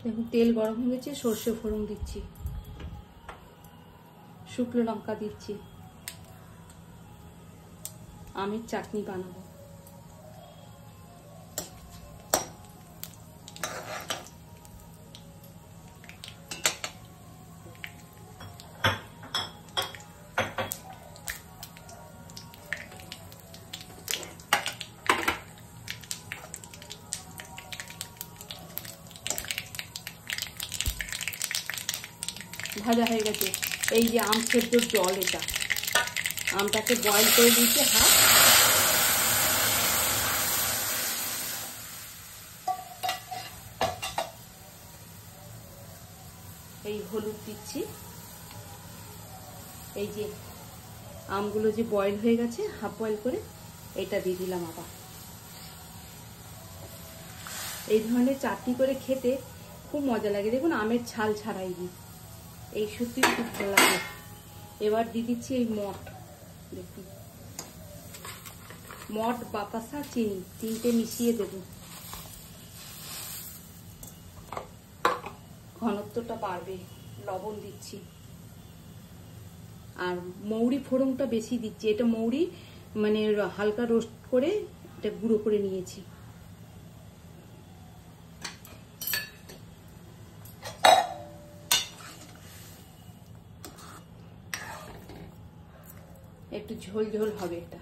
দেখুন তেল গরম হয়ে গেছে, সর্ষে ফোড়ন দিচ্ছি, শুকনো লঙ্কা দিচ্ছি, আমের চাটনি বানাবো। ভাজা হয়ে গেছে। এই যে আম সেদ্ধর জল, এটা আমটাকে বয়েল করে দিয়েছি হাফ। এই হলুদ দিচ্ছি। এই যে আমগুলো যে বয়েল হয়ে গেছে হাফ বয়েল করে, এটা দিয়ে দিলাম আবার। এই ধরনের চাটনি করে খেতে খুব মজা লাগে। দেখুন আমের ছাল ছাড়াই দিই, এই সত্যি খুব ভালো লাগে। এবার দিয়ে দিচ্ছি এই মট, দেখুন মট, বাতাসা, চিনি তিনটে মিশিয়ে দেব। ঘনত্বটা বাড়বে। লবণ দিচ্ছি, আর মৌরি ফোড়নটা বেশি দিচ্ছি। এটা মৌরি মানে হালকা রোস্ট করে এটা গুঁড়ো করে নিয়েছি। একটু ঝোল ঝোল হবে এটা।